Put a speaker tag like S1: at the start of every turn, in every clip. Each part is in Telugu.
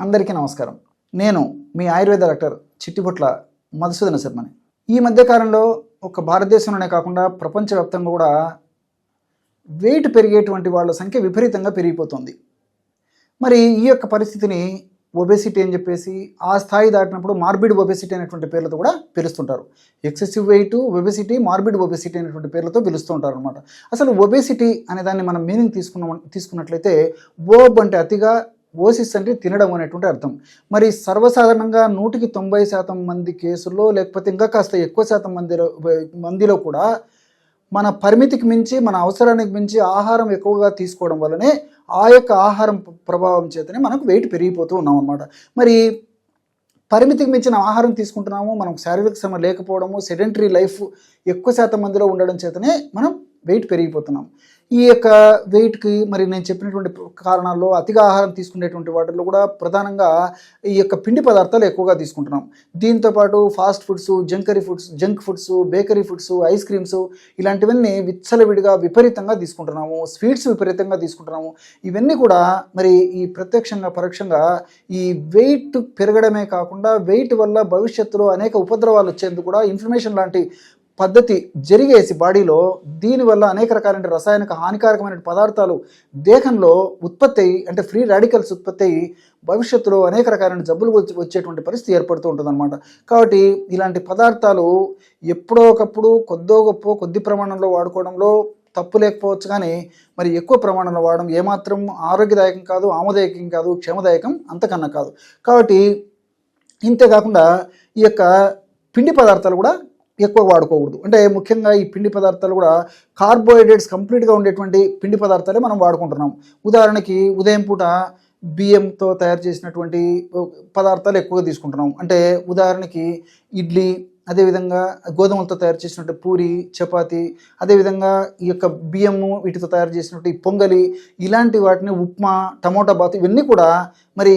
S1: అందరికీ నమస్కారం. నేను మీ ఆయుర్వేద డాక్టర్ చిట్టిపొట్ల మధుసూదన శర్మని. ఈ మధ్య కాలంలో ఒక భారతదేశంలోనే కాకుండా ప్రపంచవ్యాప్తంగా కూడా వెయిట్ పెరిగేటువంటి వాళ్ళ సంఖ్య విపరీతంగా పెరిగిపోతుంది. మరి ఈ యొక్క పరిస్థితిని ఒబెసిటీ అని చెప్పేసి ఆ స్థాయి దాటినప్పుడు మార్బిడ్ ఒబెసిటీ అనేటువంటి పేర్లతో కూడా పిలుస్తుంటారు. Excessive weight, obesity, morbid obesity అనేటువంటి పేర్లతో పిలుస్తుంటారు అనమాట. అసలు ఒబెసిటీ అనే దాన్ని మనం మీనింగ్ తీసుకున్నట్లయితే ఓబ్ అంటే అతిగా, ఓసిస్ అంటే తినడం అనేటువంటి అర్థం. మరి సర్వసాధారణంగా 190% మంది కేసుల్లో, లేకపోతే ఇంకా కాస్త ఎక్కువ శాతం మందిలో కూడా మన పరిమితికి మించి, మన అవసరానికి మించి ఆహారం ఎక్కువగా తీసుకోవడం వల్లనే ఆ యొక్క ఆహారం ప్రభావం చేతనే మనకు వెయిట్ పెరిగిపోతూ ఉన్నాం అన్నమాట. మరి పరిమితికి మించిన ఆహారం తీసుకుంటున్నాము, మనకు శారీరక శ్రమ లేకపోవడము, సెడెంటరీ లైఫ్ ఎక్కువ శాతం మందిలో ఉండడం చేతనే మనం వెయిట్ పెరిగిపోతున్నాం. ఈ యొక్క వెయిట్కి మరి నేను చెప్పినటువంటి కారణాల్లో అతిగా ఆహారం తీసుకునేటువంటి వాటిల్లో కూడా ప్రధానంగా ఈ యొక్క పిండి పదార్థాలు ఎక్కువగా తీసుకుంటున్నాం. దీంతోపాటు fast foods, junk foods, bakery foods, ice creams ఇలాంటివన్నీ విచ్చలవిడిగా విపరీతంగా తీసుకుంటున్నాము. స్వీట్స్ విపరీతంగా తీసుకుంటున్నాము. ఇవన్నీ కూడా మరి ఈ ప్రత్యక్షంగా పరోక్షంగా ఈ వెయిట్ పెరగడమే కాకుండా వెయిట్ వల్ల భవిష్యత్తులో అనేక ఉపద్రవాలు వచ్చేందుకు కూడా ఇన్ఫ్లమేషన్ లాంటి పద్ధతి జరిగేసి బాడీలో దీనివల్ల అనేక రకాలైన రసాయనిక హానికారకమైన పదార్థాలు దేహంలో ఉత్పత్తి అయ్యి, అంటే ఫ్రీ రాడికల్స్ ఉత్పత్తి అయ్యి భవిష్యత్తులో అనేక రకాలైన జబ్బులు వచ్చేటువంటి పరిస్థితి ఏర్పడుతూ ఉంటుందన్నమాట. కాబట్టి ఇలాంటి పదార్థాలు ఎప్పుడో ఒకప్పుడు కొద్ది ప్రమాణంలో వాడుకోవడంలో తప్పు లేకపోవచ్చు, కానీ మరి ఎక్కువ ప్రమాణంలో వాడడం ఏమాత్రం ఆరోగ్యదాయకం కాదు, ఆమోదాయకం కాదు, క్షేమదాయకం అంతకన్నా కాదు. కాబట్టి ఇంతేకాకుండా ఈ యొక్క పిండి పదార్థాలు కూడా ఎక్కువ వాడుకోకూడదు. అంటే ముఖ్యంగా ఈ పిండి పదార్థాలు కూడా కార్బోహైడ్రేట్స్ కంప్లీట్గా ఉండేటువంటి పిండి పదార్థాలే మనం వాడుకుంటున్నాం. ఉదాహరణకి ఉదయం పూట బియ్యంతో తయారు చేసినటువంటి పదార్థాలు ఎక్కువగా తీసుకుంటున్నాం. అంటే ఉదాహరణకి ఇడ్లీ, అదేవిధంగా గోధుమలతో తయారు చేసినట్టు పూరి, చపాతి, అదేవిధంగా ఈ యొక్క బియ్యము వీటితో తయారు చేసినట్టు పొంగలి, ఇలాంటి వాటిని ఉప్మా, టమోటా బాత్ ఇవన్నీ కూడా మరి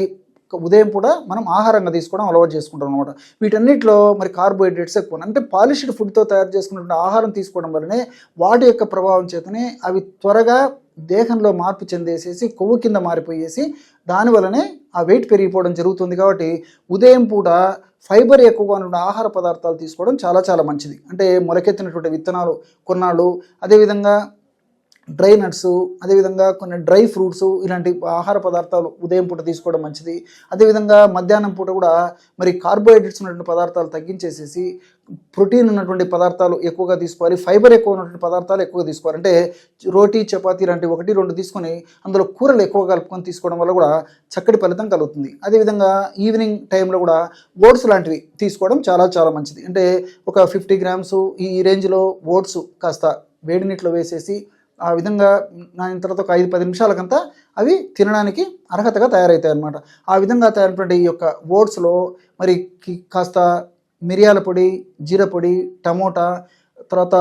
S1: ఉదయం పూట మనం ఆహారంగా తీసుకోవడం అలవాటు చేసుకుంటాం అనమాట. వీటన్నిటిలో మరి కార్బోహైడ్రేట్స్ ఎక్కువ, అంటే పాలిష్డ్ ఫుడ్తో తయారు చేసుకున్నటువంటి ఆహారం తీసుకోవడం వల్లనే వాటి యొక్క ప్రభావం చేతనే అవి త్వరగా దేహంలో మార్పు చెందేసేసి కొవ్వు కింద మారిపోయేసి దానివల్లనే ఆ వెయిట్ పెరిగిపోవడం జరుగుతుంది. కాబట్టి ఉదయం పూట ఫైబర్ ఎక్కువగా ఉన్న ఆహార పదార్థాలు తీసుకోవడం చాలా చాలా మంచిది. అంటే మొలకెత్తినటువంటి విత్తనాలు కొన్నాళ్ళు, అదేవిధంగా డ్రై నట్స్, అదేవిధంగా కొన్ని డ్రై ఫ్రూట్స్, ఇలాంటి ఆహార పదార్థాలు ఉదయం పూట తీసుకోవడం మంచిది. అదేవిధంగా మధ్యాహ్నం పూట కూడా మరి కార్బోహైడ్రేట్స్ ఉన్నటువంటి పదార్థాలు తగ్గించేసేసి ప్రోటీన్ ఉన్నటువంటి పదార్థాలు ఎక్కువగా తీసుకోవాలి, ఫైబర్ ఎక్కువ ఉన్నటువంటి పదార్థాలు ఎక్కువగా తీసుకోవాలి. అంటే రోటీ, చపాతీ ఇలాంటి 1-2 తీసుకొని అందులో కూరలు ఎక్కువ కలుపుకొని తీసుకోవడం వల్ల కూడా చక్కటి ఫలితం కలుగుతుంది. అదేవిధంగా ఈవినింగ్ టైంలో కూడా ఓట్స్ లాంటివి తీసుకోవడం చాలా చాలా మంచిది. అంటే ఒక 50 గ్రామ్స్ ఈ రేంజ్లో ఓట్స్ కాస్త వేడి నీటిలో వేసేసి ఆ విధంగా నానిన తర్వాత ఒక 5-10 నిమిషాలకంతా అవి తినడానికి అర్హతగా తయారవుతాయి అన్నమాట. ఆ విధంగా తయారైనటువంటి ఈ యొక్క ఓట్స్లో మరి కాస్త మిరియాల పొడి, జీర పొడి, టమోటా, తర్వాత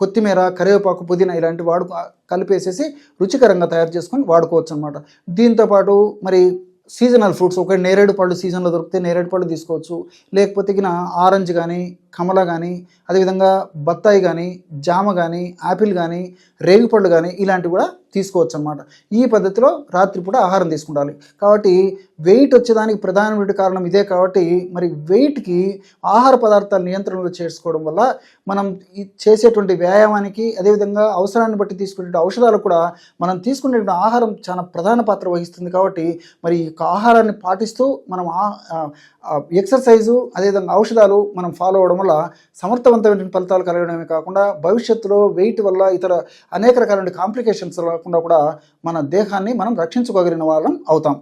S1: కొత్తిమీర, కరివేపాకు, పుదీనా ఇలాంటి కలిపేసేసి రుచికరంగా తయారు చేసుకొని వాడుకోవచ్చు అనమాట. దీంతోపాటు మరి సీజనల్ ఫ్రూట్స్, ఒక నేరేడు పళ్ళు సీజన్లో దొరికితే నేరేడు పళ్ళు తీసుకోవచ్చు, లేకపోతే ఆరెంజ్ కానీ, కమల కానీ, అదేవిధంగా బత్తాయి కానీ, జామ కానీ, యాపిల్ కానీ, రేగిపళ్ళు కానీ ఇలాంటివి కూడా తీసుకోవచ్చు అన్నమాట. ఈ పద్ధతిలో రాత్రిపూట ఆహారం తీసుకుంటాలి. కాబట్టి వెయిట్ వచ్చేదానికి ప్రధానమైన కారణం ఇదే. కాబట్టి మరి వెయిట్కి ఆహార పదార్థాల నియంత్రణలో చేసుకోవడం వల్ల మనం చేసేటువంటి వ్యాయామానికి, అదేవిధంగా అవసరాన్ని బట్టి తీసుకునే ఔషధాలు కూడా మనం తీసుకునేటువంటి ఆహారం చాలా ప్రధాన పాత్ర వహిస్తుంది. కాబట్టి మరి ఈ ఆహారాన్ని పాటిస్తూ మనం ఎక్సర్సైజు, అదేవిధంగా ఔషధాలు మనం ఫాలో అవడం వల్ల సమర్థవంతమైన ఫలితాలు కలగడమే కాకుండా భవిష్యత్తులో వెయిట్ వల్ల ఇతర అనేక రకాలైన కాంప్లికేషన్స్ రాకుండా కూడా మన దేహాన్ని మనం రక్షించుకోగలిగిన వాళ్ళం అవుతాం.